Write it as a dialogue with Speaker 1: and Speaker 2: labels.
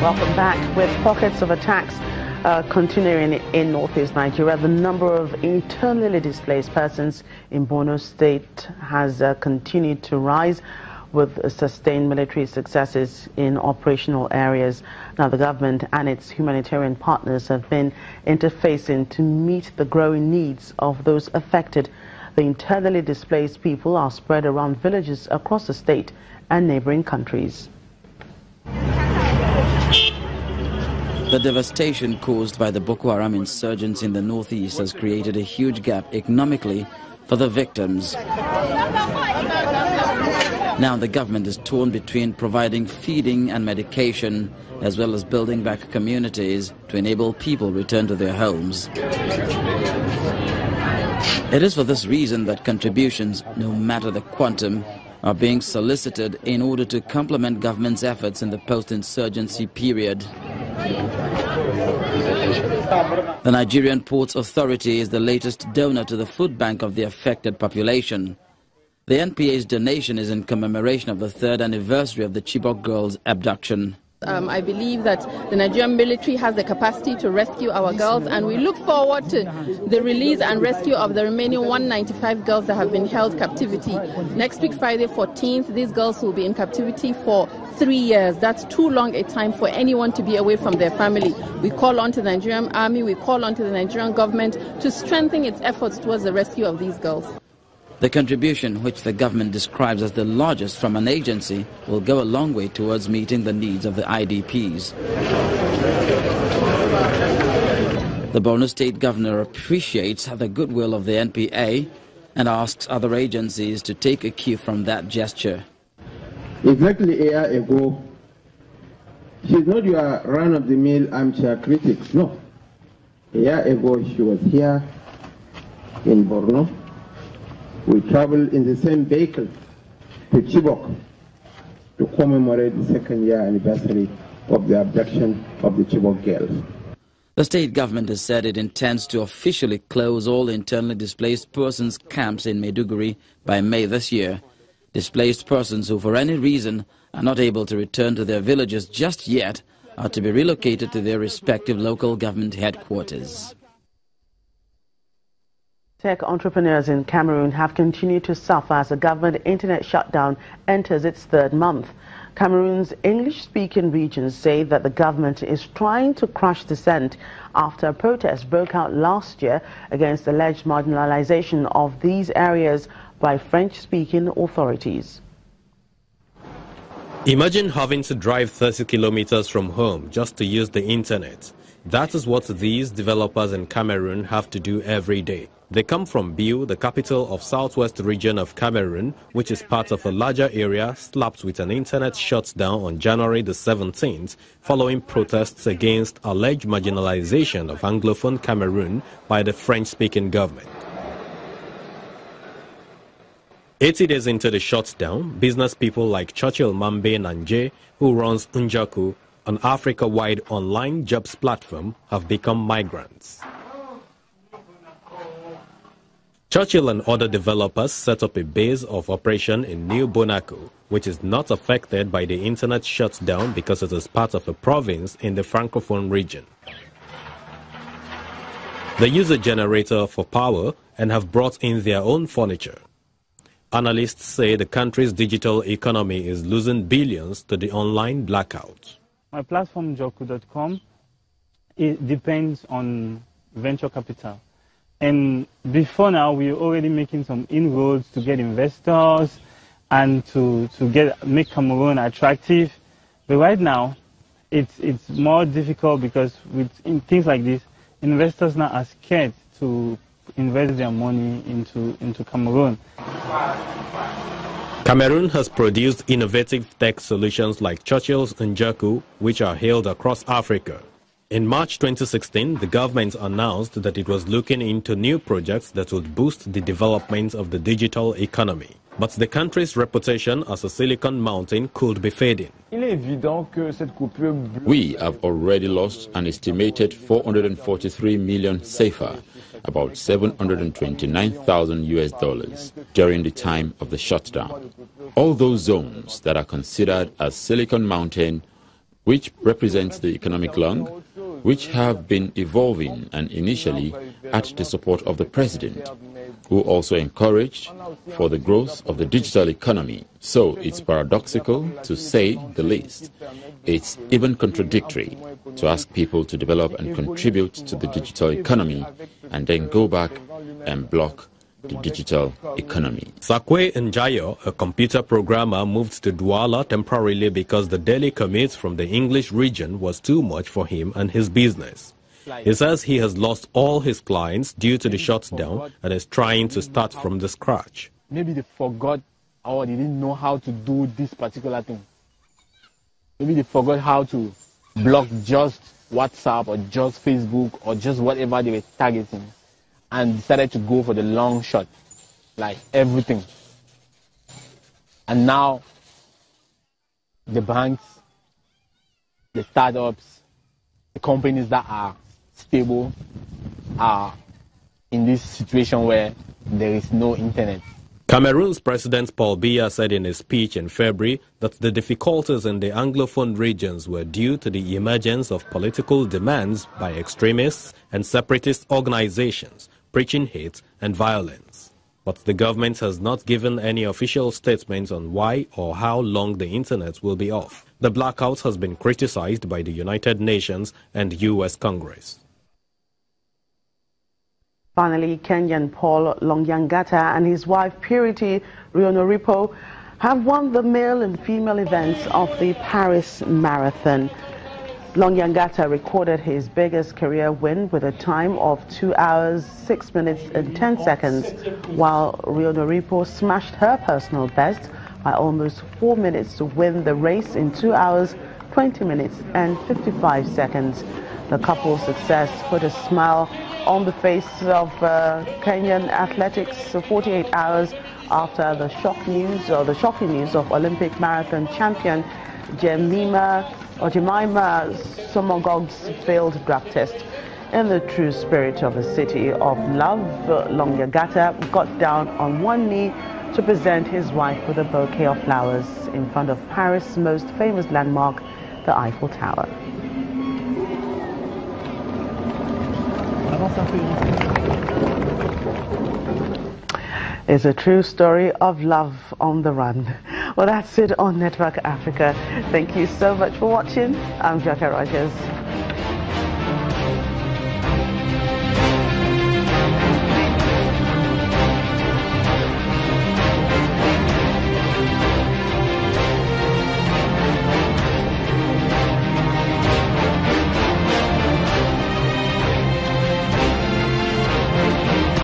Speaker 1: Welcome back. With pockets of attacks continuing in northeast Nigeria, the number of internally displaced persons in Borno State has continued to rise, with sustained military successes in operational areas. Now, the government and its humanitarian partners have been interfacing to meet the growing needs of those affected. The internally displaced people are spread around villages across the state and neighboring countries.
Speaker 2: The devastation caused by the Boko Haram insurgents in the northeast has created a huge gap economically for the victims. Now the government is torn between providing feeding and medication, as well as building back communities to enable people return to their homes. It is for this reason that contributions, no matter the quantum, are being solicited in order to complement government's efforts in the post-insurgency period. The Nigerian Ports Authority is the latest donor to the food bank of the affected population. The NPA's donation is in commemoration of the 3rd anniversary of the Chibok girls' abduction.
Speaker 3: I believe that the Nigerian military has the capacity to rescue our girls, and we look forward to the release and rescue of the remaining 195 girls that have been held captivity. Next week, Friday 14th, these girls will be in captivity for 3 years. That's too long a time for anyone to be away from their family. We call on to the Nigerian army, we call on to the Nigerian government to strengthen its efforts towards the rescue of these girls.
Speaker 2: The contribution, which the government describes as the largest from an agency, will go a long way towards meeting the needs of the IDPs. The Borno State governor appreciates the goodwill of the NPA and asks other agencies to take a cue from that gesture.
Speaker 4: Exactly a year ago, she's not your run-of-the-mill armchair critic, no. A year ago, she was here in Borno. We traveled in the same vehicle to Chibok to commemorate the 2nd year anniversary of the abduction of the Chibok girls.
Speaker 2: The state government has said it intends to officially close all internally displaced persons camps in Maiduguri by May this year. Displaced persons who for any reason are not able to return to their villages just yet are to be relocated to their respective local government headquarters.
Speaker 1: Tech entrepreneurs in Cameroon have continued to suffer as the government internet shutdown enters its 3rd month. Cameroon's English-speaking regions say that the government is trying to crush dissent after a protest broke out last year against alleged marginalization of these areas by French-speaking authorities.
Speaker 5: Imagine having to drive 30 kilometers from home just to use the internet. That is what these developers in Cameroon have to do every day. They come from Biu, the capital of southwest region of Cameroon, which is part of a larger area slapped with an internet shutdown on January the 17th, following protests against alleged marginalization of Anglophone Cameroon by the French-speaking government. 80 days into the shutdown, business people like Churchill Mambe Nanje, who runs Unjaku, an Africa-wide online jobs platform, have become migrants. Churchill and other developers set up a base of operation in New Bonaco, which is not affected by the internet shutdown because it is part of a province in the Francophone region. They use a generator for power and have brought in their own furniture. Analysts say the country's digital economy is losing billions to the online blackout.
Speaker 6: My platform, Joku.com, it depends on venture capital. And before now, we're already making some inroads to get investors and to make Cameroon attractive. But right now, it's more difficult because in things like this, investors now are scared to invest their money into Cameroon.
Speaker 5: Cameroon has produced innovative tech solutions like Churchill's Njaku, which are hailed across Africa. In March 2016, the government announced that it was looking into new projects that would boost the development of the digital economy. But the country's reputation as a Silicon Mountain could be fading.
Speaker 7: We have already lost an estimated 443 million CFA, about 729,000 US dollars, during the time of the shutdown. All those zones that are considered as Silicon Mountain which represents the economic lung, which have been evolving and initially at the support of the president, who also encouraged for the growth of the digital economy. So it's paradoxical, to say the least. It's even contradictory to ask people to develop and contribute to the digital economy and then go back and block the digital economy.
Speaker 5: Sakwe Njayo, a computer programmer, moved to Douala temporarily because the daily commute from the English region was too much for him and his business. He says he has lost all his clients due to the shutdown and is trying to start from the scratch.
Speaker 8: Maybe they forgot or they didn't know how to do this particular thing. Maybe they forgot how to block just WhatsApp or just Facebook or just whatever they were targeting, and decided to go for the long shot, like everything. And now the banks, the startups, the companies that are stable are in this situation where there is no internet.
Speaker 5: Cameroon's President Paul Biya said in his speech in February that the difficulties in the Anglophone regions were due to the emergence of political demands by extremists and separatist organizations preaching hate and violence. But the government has not given any official statements on why or how long the internet will be off. The blackout has been criticized by the United Nations and U.S. Congress.
Speaker 1: Finally, Kenyan Paul Longyangata and his wife Purity Rionoripo have won the male and female events of the Paris Marathon. Longyangata recorded his biggest career win with a time of 2 hours, 6 minutes and 10 seconds, while Rionoripo smashed her personal best by almost 4 minutes to win the race in 2 hours, 20 minutes and 55 seconds. The couple's success put a smile on the face of Kenyan athletics 48 hours after the shocking news of Olympic marathon champion Jemima Somogog's failed drug test. In the true spirit of a city of love, Longyangata got down on one knee to present his wife with a bouquet of flowers in front of Paris' most famous landmark, the Eiffel Tower. It's a true story of love on the run. Well, that's it on Network Africa. Thank you so much for watching. I'm Jackie Rogers.